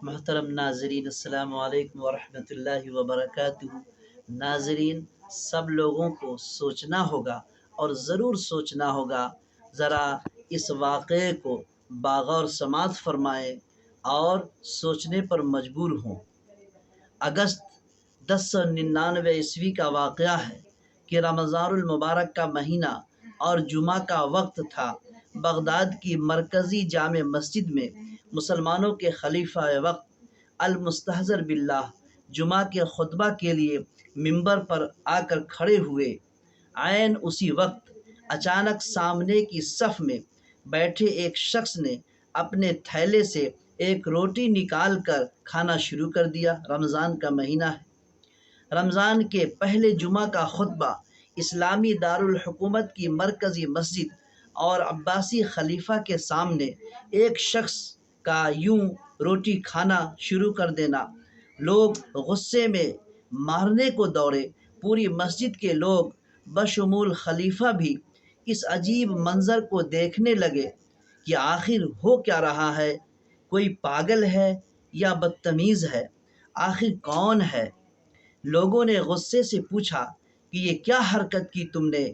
محترم ناظرین، السلام علیکم ورحمۃ اللہ وبرکاتہ۔ ناظرین، سب لوگوں کو سوچنا ہوگا اور ضرور سوچنا ہوگا، ذرا اس واقعے کو باغور سماعت فرمائیں اور سوچنے پر مجبور ہوں۔ اگست 1099 کا واقعہ ہے کہ رمضان المبارک کا مہینہ اور جمعہ کا وقت تھا۔ بغداد کی مرکزی جامع مسجد میں مسلمانوں کے خلیفہ وقت المستحضر باللہ جمعہ کے خطبہ کے لیے ممبر پر آ کر کھڑے ہوئے۔ عین اسی وقت اچانک سامنے کی صف میں بیٹھے ایک شخص نے اپنے تھیلے سے ایک روٹی نکال کر کھانا شروع کر دیا۔ رمضان کا مہینہ ہے۔ رمضان کے پہلے جمعہ کا خطبہ اسلامی دارالحکومت کی مرکزی مسجد اور عباسی خلیفہ کے سامنے ایک شخص کا یوں روٹی کھانا شروع کر دینا، لوگ غصے میں مارنے کو دوڑے۔ پوری مسجد کے لوگ بشمول خلیفہ بھی اس عجیب منظر کو دیکھنے لگے کہ آخر ہو کیا رہا ہے، کوئی پاگل ہے یا بدتمیز ہے، آخر کون ہے؟ لوگوں نے غصے سے پوچھا کہ یہ کیا حرکت کی تم نے؟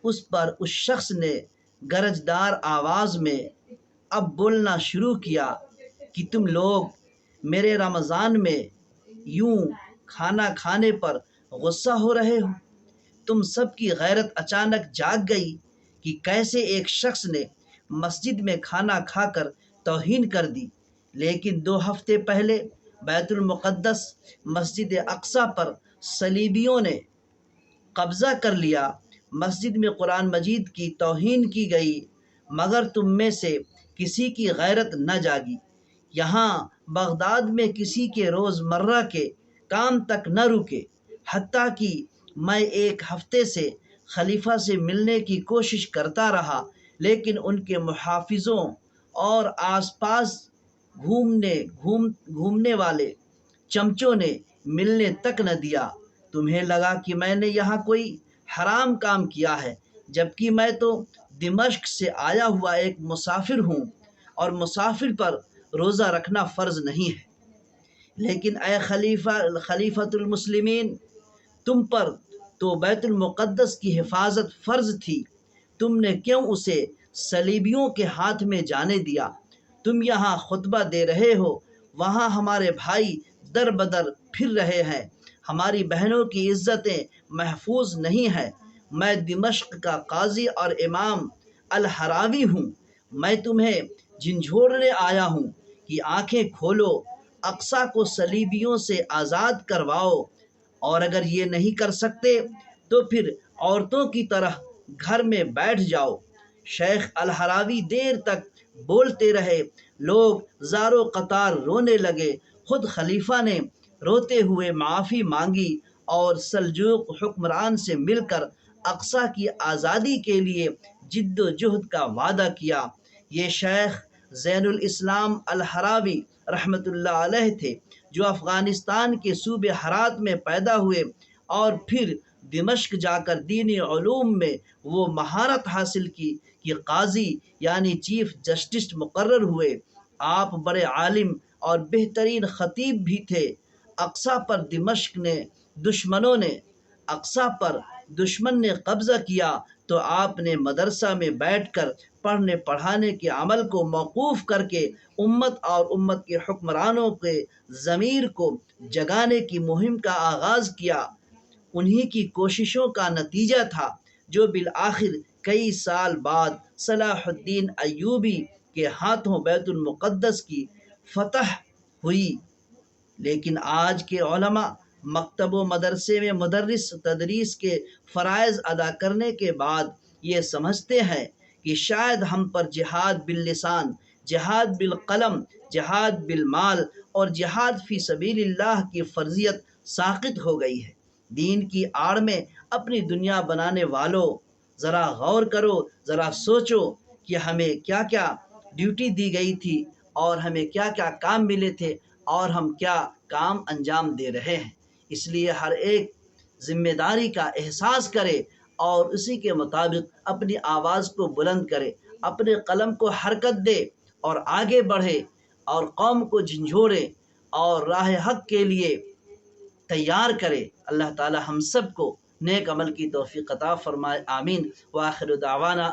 اس پر اس شخص نے گرجدار آواز میں اب بولنا شروع کیا کہ تم لوگ میرے رمضان میں یوں کھانا کھانے پر غصہ ہو رہے ہو۔ تم سب کی غیرت اچانک جاگ گئی کہ کیسے ایک شخص نے مسجد میں کھانا کھا کر توہین کر دی، لیکن 2 ہفتے پہلے بیت المقدس مسجد اقصی پر صلیبیوں نے قبضہ کر لیا، مسجد میں قرآن مجید کی توہین کی گئی، مگر تم میں سے کسی کی غیرت نہ جاگی۔ یہاں بغداد میں کسی کے روز مرہ کے کام تک نہ رکے، حتیٰ کہ میں 1 ہفتے سے خلیفہ سے ملنے کی کوشش کرتا رہا، لیکن ان کے محافظوں اور آس پاس گھومنے والے چمچوں نے ملنے تک نہ دیا۔ تمہیں لگا کہ میں نے یہاں کوئی حرام کام کیا ہے، جبکہ میں تو دمشق سے آیا ہوا ایک مسافر ہوں، اور مسافر پر روزہ رکھنا فرض نہیں ہے۔ لیکن اے خلیفۃ المسلمین، تم پر تو بیت المقدس کی حفاظت فرض تھی، تم نے کیوں اسے صلیبیوں کے ہاتھ میں جانے دیا؟ تم یہاں خطبہ دے رہے ہو، وہاں ہمارے بھائی در بدر پھر رہے ہیں، ہماری بہنوں کی عزتیں محفوظ نہیں ہیں۔ میں دمشق کا قاضی اور امام الحراوی ہوں، میں تمہیں جھنجھوڑنے آیا ہوں کہ آنکھیں کھولو، اقصی کو صلیبیوں سے آزاد کرواؤ، اور اگر یہ نہیں کر سکتے تو پھر عورتوں کی طرح گھر میں بیٹھ جاؤ۔ شیخ الحراوی دیر تک بولتے رہے، لوگ زارو قطار رونے لگے۔ خود خلیفہ نے روتے ہوئے معافی مانگی اور سلجوق حکمران سے مل کر اقصی کی آزادی کے لیے جد و جہد کا وعدہ کیا۔ یہ شیخ زین الاسلام الحراوی رحمۃ اللہ علیہ تھے، جو افغانستان کے صوبے ہرات میں پیدا ہوئے اور پھر دمشق جا کر دینی علوم میں وہ مہارت حاصل کی کہ قاضی یعنی چیف جسٹس مقرر ہوئے۔ آپ بڑے عالم اور بہترین خطیب بھی تھے۔ اقصی پر دشمن نے قبضہ کیا تو آپ نے مدرسہ میں بیٹھ کر پڑھنے پڑھانے کے عمل کو موقوف کر کے امت اور امت کے حکمرانوں کے ضمیر کو جگانے کی مہم کا آغاز کیا۔ انہی کی کوششوں کا نتیجہ تھا جو بالآخر کئی سال بعد صلاح الدین ایوبی کے ہاتھوں بیت المقدس کی فتح ہوئی۔ لیکن آج کے علماء مکتب و مدرسے میں مدرس تدریس کے فرائض ادا کرنے کے بعد یہ سمجھتے ہیں کہ شاید ہم پر جہاد باللسان، جہاد بالقلم، جہاد بالمال اور جہاد فی سبیل اللہ کی فرضیت ساقط ہو گئی ہے۔ دین کی آڑ میں اپنی دنیا بنانے والوں، ذرا غور کرو، ذرا سوچو کہ ہمیں کیا کیا ڈیوٹی دی گئی تھی اور ہمیں کیا کیا کام ملے تھے اور ہم کیا کام انجام دے رہے ہیں۔ اس لیے ہر ایک ذمہ داری کا احساس کرے اور اسی کے مطابق اپنی آواز کو بلند کرے، اپنے قلم کو حرکت دے اور آگے بڑھے اور قوم کو جھنجھوڑے اور راہ حق کے لیے تیار کرے۔ اللہ تعالی ہم سب کو نیک عمل کی توفیق عطا فرمائے، آمین۔ وآخر دعوانا